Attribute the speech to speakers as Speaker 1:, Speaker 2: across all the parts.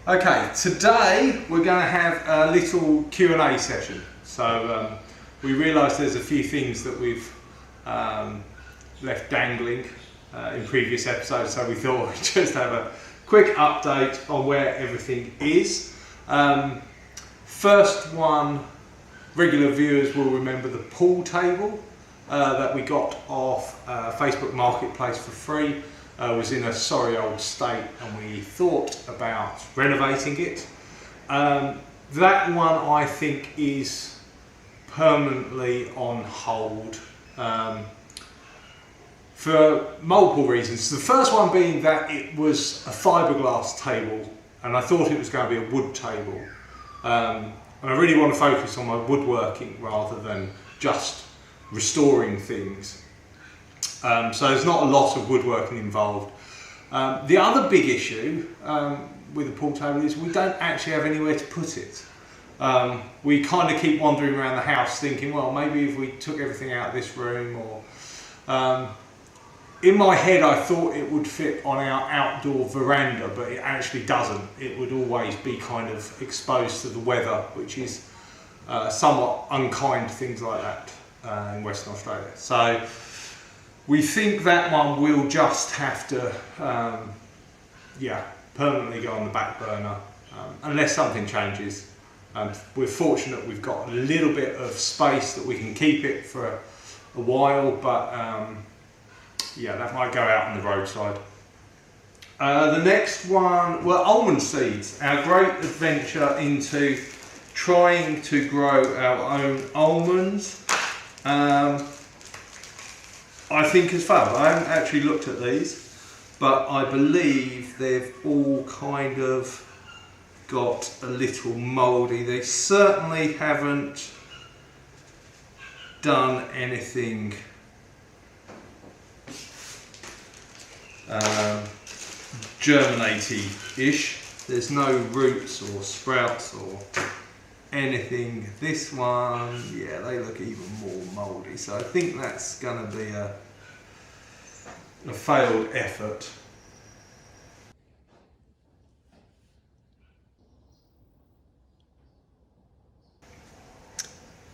Speaker 1: Okay, today we're going to have a little Q&A session. So we realised there's a few things that we've left dangling in previous episodes, so we thought we'd just have a quick update on where everything is. First one, regular viewers will remember the pool table that we got off Facebook Marketplace for free. Was in a sorry old state and we thought about renovating it. That one I think is permanently on hold for multiple reasons. The first one being that it was a fiberglass table and I thought it was going to be a wood table. And I really want to focus on my woodworking rather than just restoring things. So there's not a lot of woodworking involved. The other big issue with the pool table is we don't actually have anywhere to put it. We kind of keep wandering around the house thinking, well, maybe if we took everything out of this room, or in my head I thought it would fit on our outdoor veranda, but it actually doesn't. It would always be kind of exposed to the weather, which is somewhat unkind to things like that in Western Australia. So we think that one will just have to, permanently go on the back burner unless something changes. We're fortunate we've got a little bit of space that we can keep it for a while, but that might go out on the roadside. The next one were Almond Seeds, our great adventure into trying to grow our own almonds. I think has failed. I haven't actually looked at these, but I believe they've all kind of got a little mouldy. They certainly haven't done anything germinaty-ish. There's no roots or sprouts or anything. This one, yeah, they look even more mouldy, so I think that's going to be a failed effort.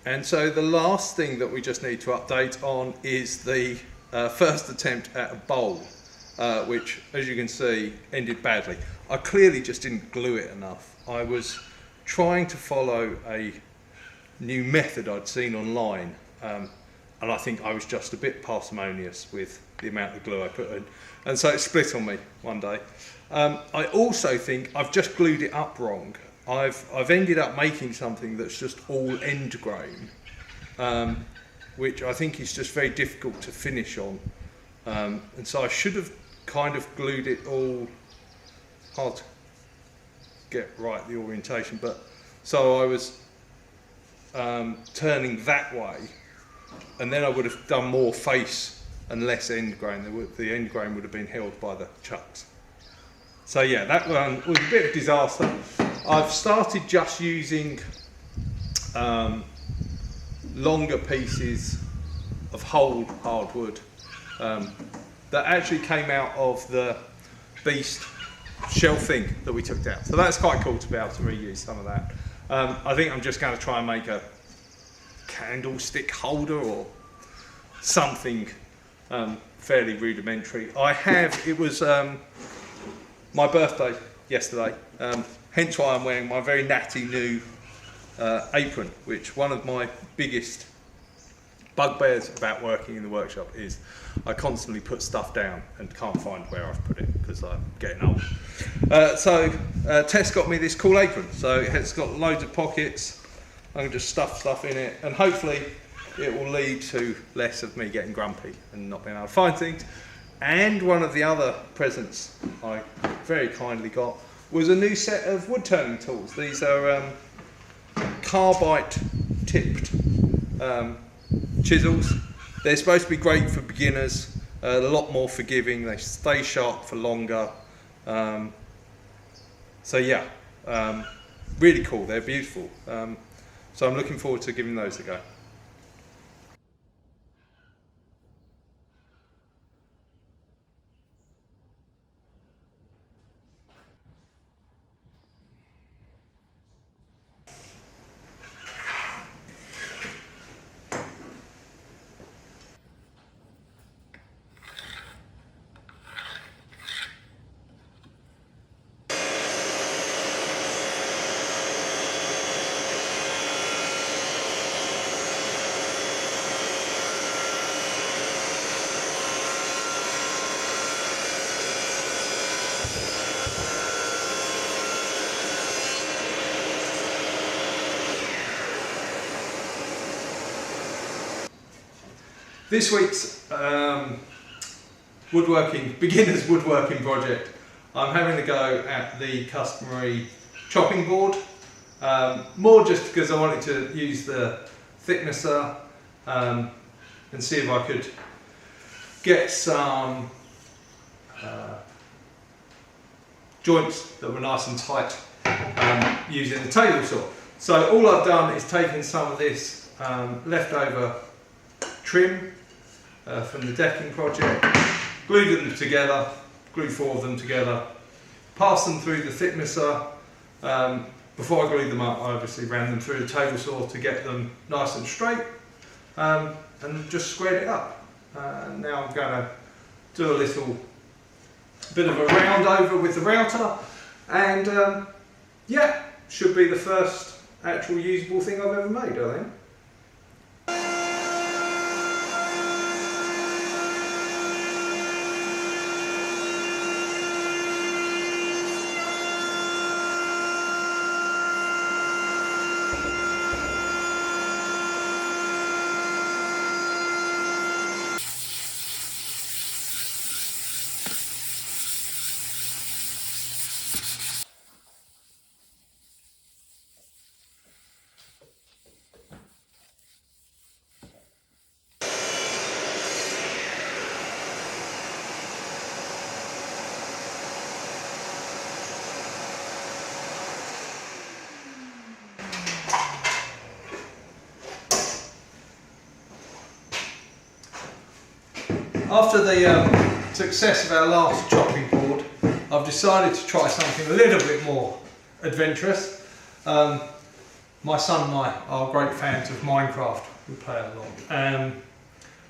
Speaker 1: And so the last thing that we just need to update on is the first attempt at a bowl, which, as you can see, ended badly. I clearly just didn't glue it enough. I was trying to follow a new method I'd seen online, and I think I was just a bit parsimonious with the amount of glue I put in, and so it split on me one day. I also think I've just glued it up wrong. I've ended up making something that's just all end grain, which I think is just very difficult to finish on, and so I should have kind of glued it all. Hard to get right the orientation, but so I was turning that way, and then I would have done more face and less end grain. The end grain would have been held by the chucks. So yeah, that one was a bit of a disaster. I've started just using longer pieces of whole hardwood that actually came out of the beast shelf thing that we took down. So that's quite cool to be able to reuse some of that. I think I'm just going to try and make a candlestick holder or something fairly rudimentary. It was my birthday yesterday, hence why I'm wearing my very natty new apron, which one of my biggest bugbears about working in the workshop is I constantly put stuff down and can't find where I've put it because I'm getting old. So Tess got me this cool apron, so it's got loads of pockets. I can just stuff stuff in it, and hopefully it will lead to less of me getting grumpy and not being able to find things. And one of the other presents I very kindly got was a new set of wood turning tools. These are carbide tipped chisels. They're supposed to be great for beginners, a lot more forgiving, they stay sharp for longer. So yeah, really cool, they're beautiful. So I'm looking forward to giving those a go. This week's beginner's woodworking project, I'm having a go at the customary chopping board, more just because I wanted to use the thicknesser and see if I could get some joints that were nice and tight using the table saw. So all I've done is taken some of this leftover trim from the decking project, glued them together, glued 4 of them together, passed them through the thicknesser. Before I glued them up, I obviously ran them through the table saw to get them nice and straight, and just squared it up. Now I'm going to do a little bit of a round over with the router, and yeah, should be the first actual usable thing I've ever made, I think. After the success of our last chopping board, I've decided to try something a little bit more adventurous. My son and I are great fans of Minecraft. We play it a lot.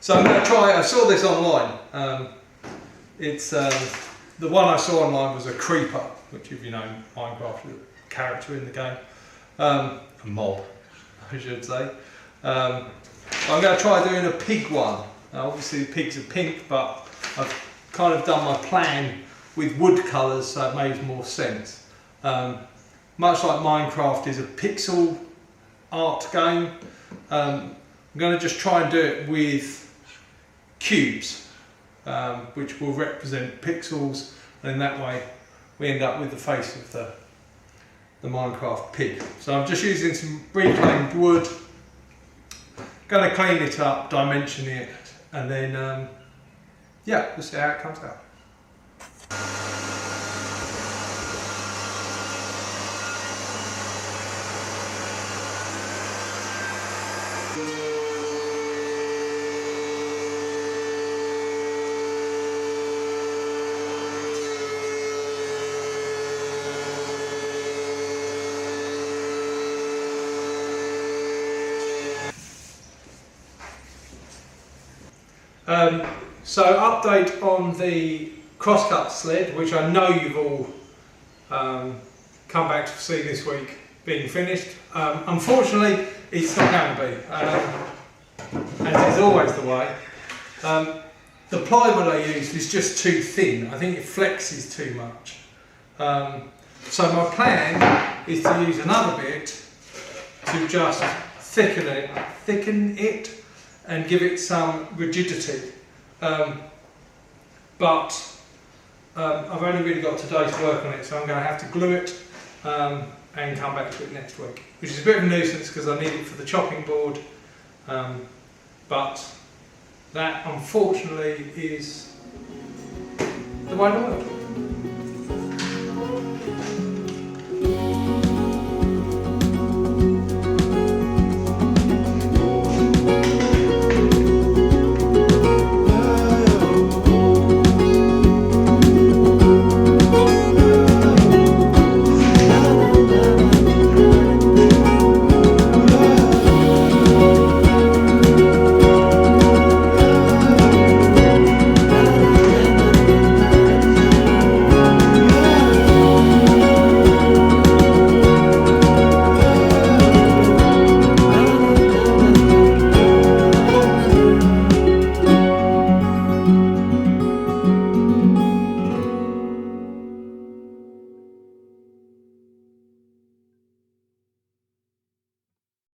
Speaker 1: So I'm going to try, I saw this online. The one I saw online was a creeper, which, if you know Minecraft, is a character in the game. A mob, I should say. I'm going to try doing a pig one. Now, obviously the pigs are pink, but I've kind of done my plan with wood colours, so it makes more sense. Much like Minecraft is a pixel art game, I'm going to just try and do it with cubes, which will represent pixels, and in that way we end up with the face of the Minecraft pig. So I'm just using some reclaimed wood, going to clean it up, dimension it, and then, yeah, we'll see how it comes out. So update on the crosscut sled, which I know you've all come back to see this week being finished. Unfortunately, it's not going to be, as is always the way. The plywood I used is just too thin. I think it flexes too much. So my plan is to use another bit to just thicken it and give it some rigidity. But I've only really got today to work on it, so I'm going to have to glue it and come back to it next week, which is a bit of a nuisance because I need it for the chopping board, but that unfortunately is the way to work.